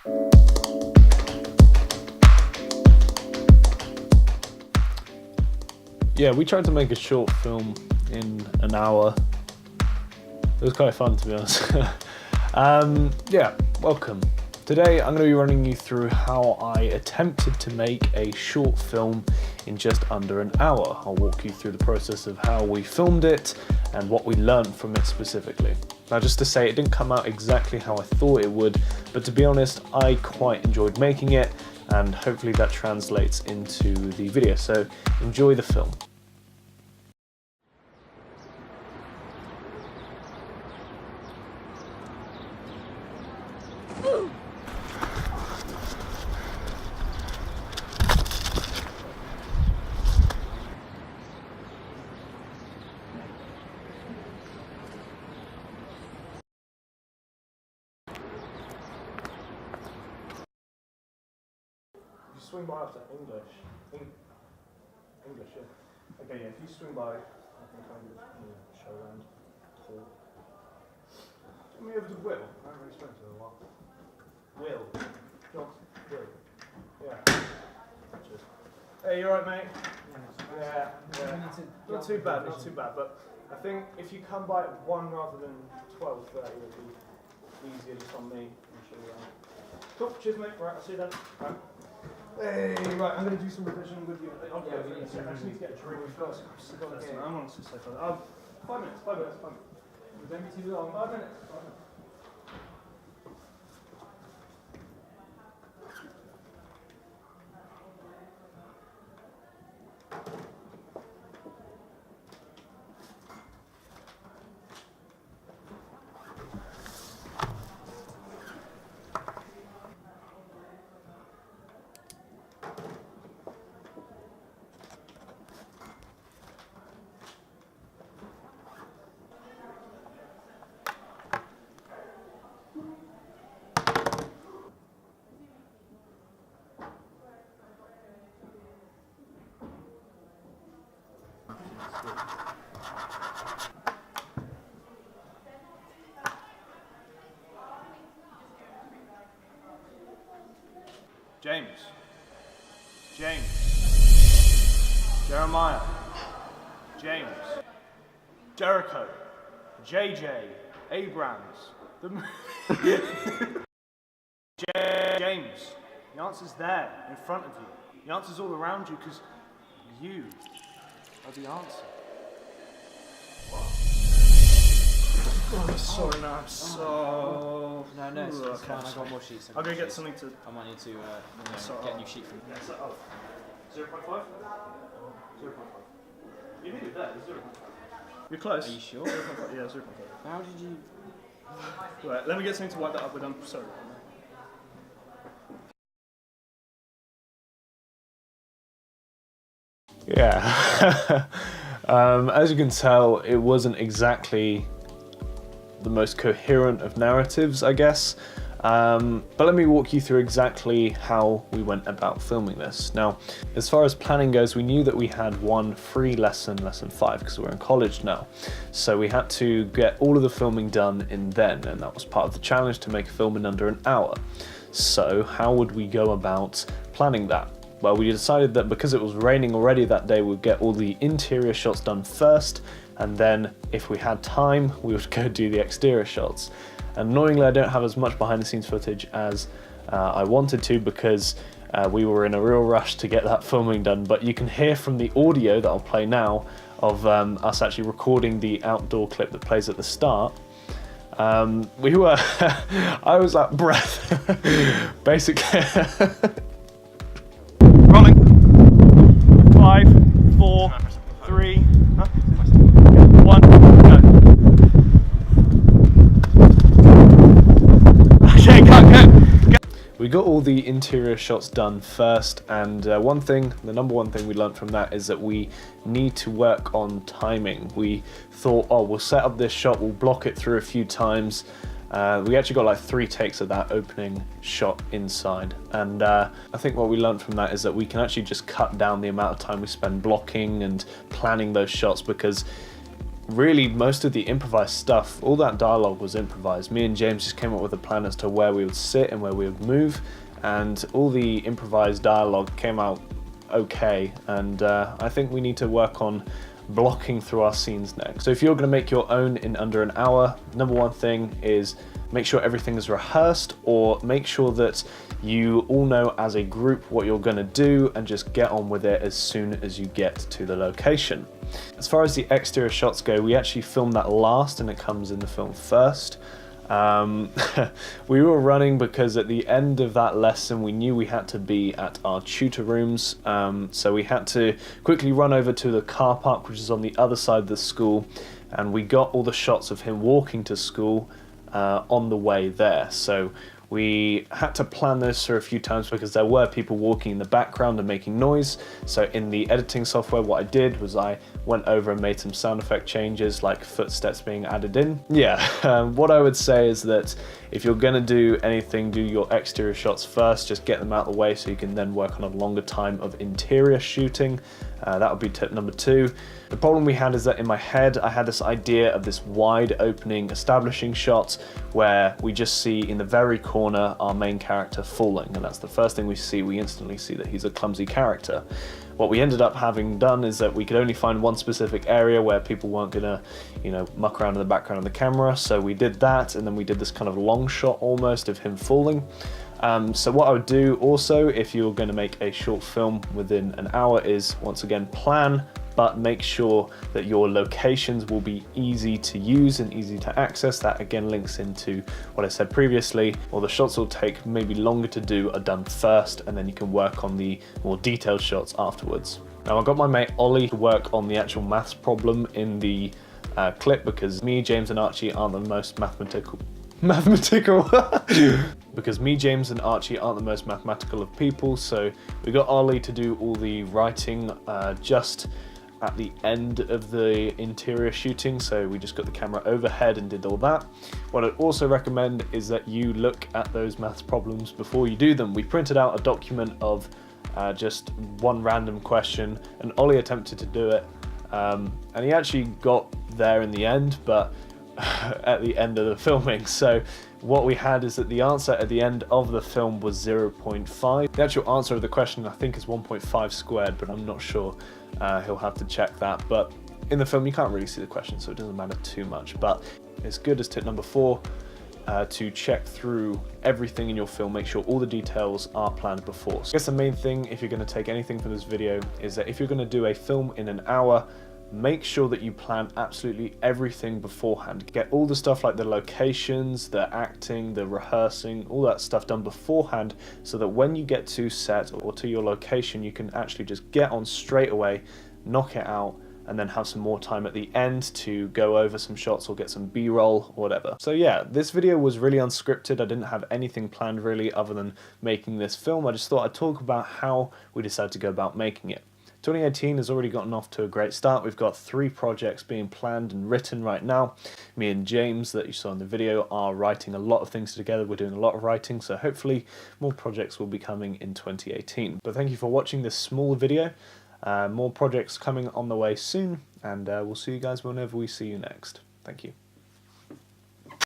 Yeah, we tried to make a short film in an hour. It was quite fun, to be honest. Yeah, welcome. Today I'm going to be running you through how I attempted to make a short film in just under an hour. I'll walk you through the process of how we filmed it and what we learned from it specifically. Now, just to say, it didn't come out exactly how I thought it would, but to be honest, I quite enjoyed making it, and hopefully that translates into the video. So enjoy the film. Swing by after English. English, yeah. Okay, yeah, if you swing by, I can kind of show around, talk. Give me over to Will. I haven't really spoken to him in a while. Will. Johnson. Will. Yeah. Cheers. Hey, you alright, mate? Yeah. Not too bad, not too bad. But I think if you come by at 1 rather than 12:30, it'll be easier just on me. I'll show you around. Cool, cheers, mate. Right, I'll see you then. Right. Hey, right, I'm going to do some revision with you. I just need to get a drink first. I'm on to say 5 minutes. Don't be too long. 5 minutes. James, Jeremiah, James, Jericho, JJ, Abrams, James, the answer's there, in front of you. The answer's all around you because you are the answer. Oh, sorry, no, I'm so... No, it's fine, I got more sheets. I'll go get something to... I might need to get a new sheet from you. 0.5? 0.5. You needed that, 0.5. You're close. Are you sure? 0.5, yeah, 0.5. How did you... Right, let me get something to wipe that up with, I'm sorry. Yeah. As you can tell, it wasn't exactly the most coherent of narratives, I guess. But let me walk you through exactly how we went about filming this. Now, as far as planning goes, we knew that we had one free lesson 5, because we're in college now. So we had to get all of the filming done in then, and that was part of the challenge, to make a film in under an hour. So how would we go about planning that? Well, we decided that because it was raining already that day, we'd get all the interior shots done first, and then if we had time, we would go do the exterior shots. And annoyingly, I don't have as much behind the scenes footage as I wanted to, because we were in a real rush to get that filming done. But you can hear from the audio that I'll play now of us actually recording the outdoor clip that plays at the start. We were, I was out of breath, basically. Rolling. 5, 4, 3, 1, go. Okay, go. We got all the interior shots done first, and the number one thing we learned from that is that we need to work on timing. We thought, oh, we'll set up this shot, we'll block it through a few times. We actually got like 3 takes of that opening shot inside, and I think what we learned from that is that we can actually just cut down the amount of time we spend blocking and planning those shots, because really most of the improvised stuff, all that dialogue was improvised. Me and James just came up with a plan as to where we would sit and where we would move, and all the improvised dialogue came out okay, and I think we need to work on blocking through our scenes next. So if you're going to make your own in under an hour, number one thing is make sure everything is rehearsed, or make sure that you all know as a group what you're going to do and just get on with it as soon as you get to the location. As far as the exterior shots go, we actually filmed that last and it comes in the film first. We were running because at the end of that lesson we knew we had to be at our tutor rooms, so we had to quickly run over to the car park, which is on the other side of the school, and we got all the shots of him walking to school on the way there. So we had to plan this for a few times because there were people walking in the background and making noise. So in the editing software, what I did was I went over and made some sound effect changes, like footsteps being added in. Yeah, what I would say is that if you're gonna do anything, do your exterior shots first, just get them out of the way so you can then work on a longer time of interior shooting. That would be tip number 2. The problem we had is that in my head, I had this idea of this wide opening establishing shot where we just see in the very corner our main character falling, and that's the first thing we see. We instantly see that he's a clumsy character. What we ended up having done is that we could only find one specific area where people weren't gonna, muck around in the background of the camera. So we did that, and then we did this kind of long shot almost of him falling. So what I would do also, if you're going to make a short film within an hour, is once again plan, but make sure that your locations will be easy to use and easy to access. That again links into what I said previously, or the shots will take maybe longer to do are done first, and then you can work on the more detailed shots afterwards. Now I got my mate Ollie to work on the actual maths problem in the clip, because me, James and Archie aren't the most mathematical because me, James and Archie aren't the most mathematical of people, so we got Ollie to do all the writing just at the end of the interior shooting. So we just got the camera overhead and did all that. What I'd also recommend is that you look at those maths problems before you do them. We printed out a document of just one random question, and Ollie attempted to do it, and he actually got there in the end, but at the end of the filming. So what we had is that the answer at the end of the film was 0.5. The actual answer of the question I think is 1.5 squared, but I'm not sure. He'll have to check that. But in the film you can't really see the question, so it doesn't matter too much. But it's good as tip number 4 to check through everything in your film, make sure all the details are planned before. So I guess the main thing, if you're going to take anything from this video, is that if you're going to do a film in an hour, make sure that you plan absolutely everything beforehand. Get all the stuff like the locations, the acting, the rehearsing, all that stuff done beforehand, so that when you get to set or to your location, you can actually just get on straight away, knock it out, and then have some more time at the end to go over some shots or get some B-roll or whatever. So yeah, this video was really unscripted. I didn't have anything planned really other than making this film. I just thought I'd talk about how we decided to go about making it. 2018 has already gotten off to a great start. We've got 3 projects being planned and written right now. Me and James, that you saw in the video, are writing a lot of things together. We're doing a lot of writing, so hopefully more projects will be coming in 2018. But thank you for watching this small video. More projects coming on the way soon, and we'll see you guys whenever we see you next. Thank you.